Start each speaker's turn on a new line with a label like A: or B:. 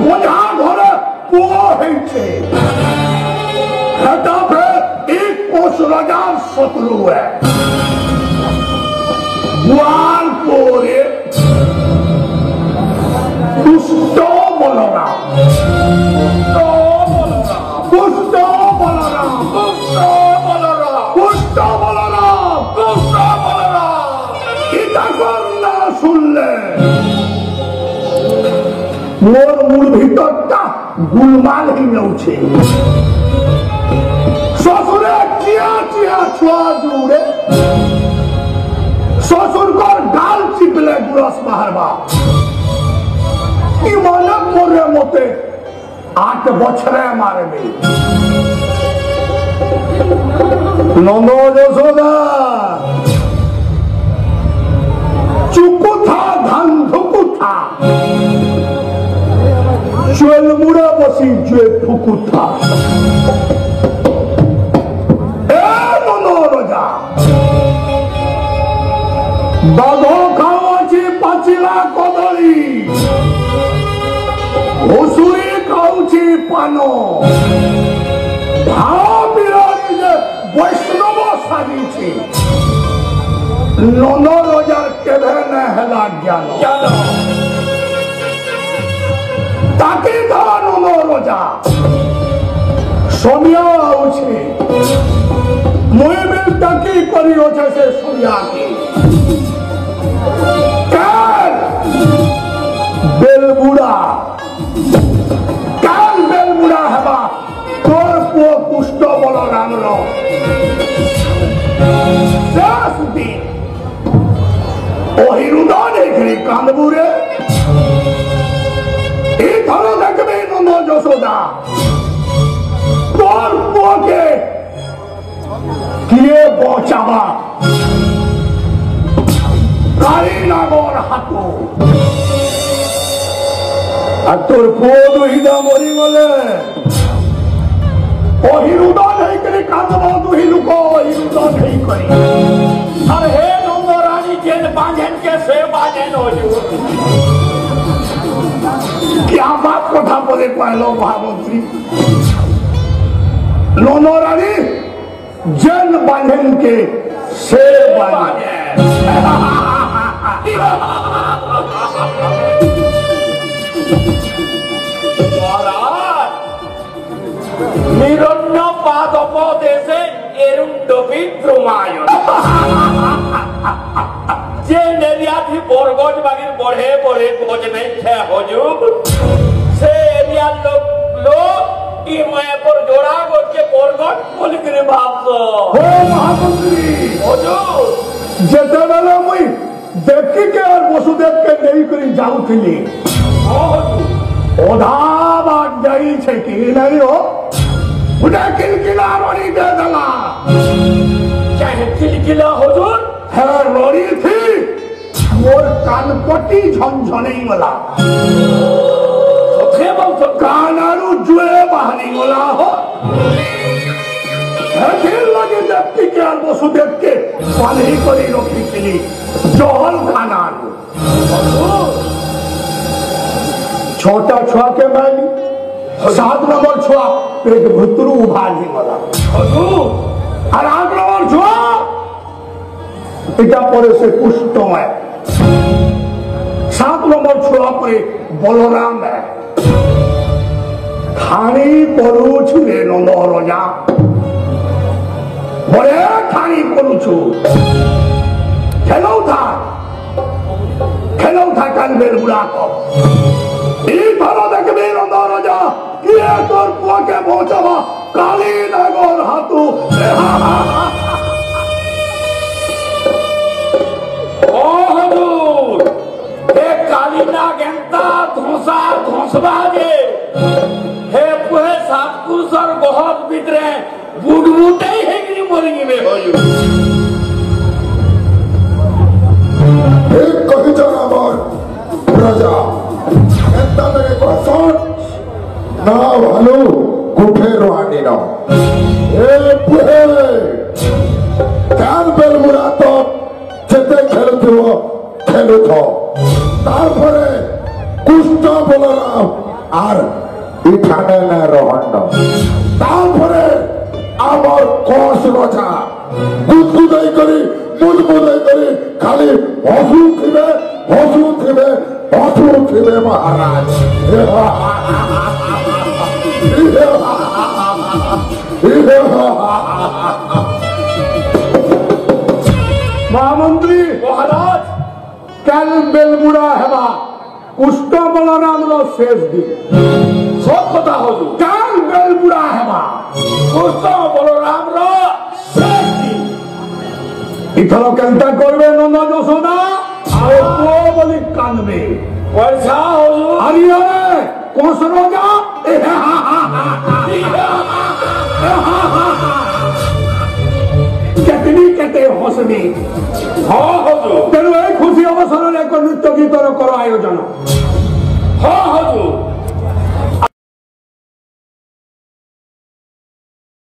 A: बोझा घरे पुओ है एक कोस राजार शत्रु है बुआल पोरे दुष्ट बलराम শুনলে মোর মূল ভিতরটা গুলমাল হয়ে উঠছে শ্বশুরে চিয়া চিয়া ছোয়া জুড়ে শ্বশুরকর গাল চিপলে গুরস বাহারবা কি মনে করে মতে 8 বছরে মারবে নন্দ যশোদা চুকুথা ধান ধুকুথা চুয়েল মুড়া বসি জুয়ে ফুকুথা রোজা বাঘ খাওয়াছি পাচিলা কদলী ঘুষুরি খাওছি পান ভাবিরানি যে বৈষ্ণব সাজিছি নন রোজার কেভে না হেলা জ্ঞান তাকে ধরা নন রোজা সোনিয়া আউছি মুই বিল তাকি করি আছে সে সোনিয়াকে কাল বেলবুড়া হেবা তোর পুয় পুষ্ট বলরাম শেষ দিন অহিরুদা দেখলি কান্দবুরে এই ধরো দেখবে নন্দ যশোদা তোর পুয়কে কিয়ে বচাবা কালীনগর হাত আর তোর পুয় দুহিদা মরি গলে অহিরুদা নেই করে কাঁদব দুহি লোক অহিরুদা নেই করে আর হে নন্দ রানী যেন বাঁধেন কে সে বাঁধেন क्या बात कथा बोले कहलो महामंत्री नंद रानी जन बांधन के से बांधे
B: निरण्य पादोपदेशे एरुण्डवी द्रुमायन जे नेरियाथी बरगज बागिर बढ़े बढ़े गज नहीं थे हुजूर से एरिया लोग ई मैं पर जोड़ा गज के बरगज बोल करे भाबो
A: हो महामंत्री
B: हुजूर
A: जेते बेले मुई देखि के और वसुदेव के नहीं करी जाउथिली ओधा बात जाई छे कि नहीं हो उडा किलकिला रोड़ी दे दला
B: चाहे किलकिला हुजूर
A: है रोड़ी थी मोर कानपट्टी झनझने वाला
B: सोथे बहुत
A: कानारू जुए बाहरी वाला हो खेल लगे देखती के और वसुदेव के पानी करी रखी थी जहल खाना छोटा छुआ के मैली 7 नंबर छुआ पेट भुतरू उभारी वाला और 8 नंबर छुआ এটা পরে সে কুষ্ঠময় 7 নম্বর ছোড়া পরে বলরাম খানি করুছু রে নন্দ রাজা বলে খানি করুছু খেলাও থা কালবের বুড়া কম এই ভালো দেখবে নন্দ রাজা কি তোর পুয়াকে পৌঁছাবা কালীনগর হাতু
B: कालीना गेंता धोसा धोसबाजे हे पुहे सातकुसर बहुत बितरे बुडबुटे हेगनी मरिंगी में होजु
A: एक कहि जाना मोर प्रजा एंता मेरे को सोट ना भालू गुठे रोहानी ना ए पुहे कान बेल मुरा तो जेते खेलुथो तारपरे कुष्ठ बलराम আর এখানে না রহন্ড তারপরে আমার কষ রচা গুদগুদাই করি মুদমুদাই করি খালি হসু থিবে মহারাজ মহামন্ত্রী
B: মহারাজ
A: কাল বেলবুড়া হেবা কুষ্ঠ বলরামর শেষ দিন
B: সব কথা হলো
A: কাল বেলবুড়া হেবা
B: কৃষ্ণ বলরামর শেষ দিন
A: ইথর কেনটা করবে নন্দ যশোদা আর পুଅ বলি কানবে
B: পয়সা হলো
A: আরে কোষ রোজা কেতনি কেতে হসবে
B: হলো
A: তেଣୁ এই ଖୁସି ଅବସରରେ ଏକ ନୃତ୍ୟ ଗୀତର କର ଆୟୋଜନ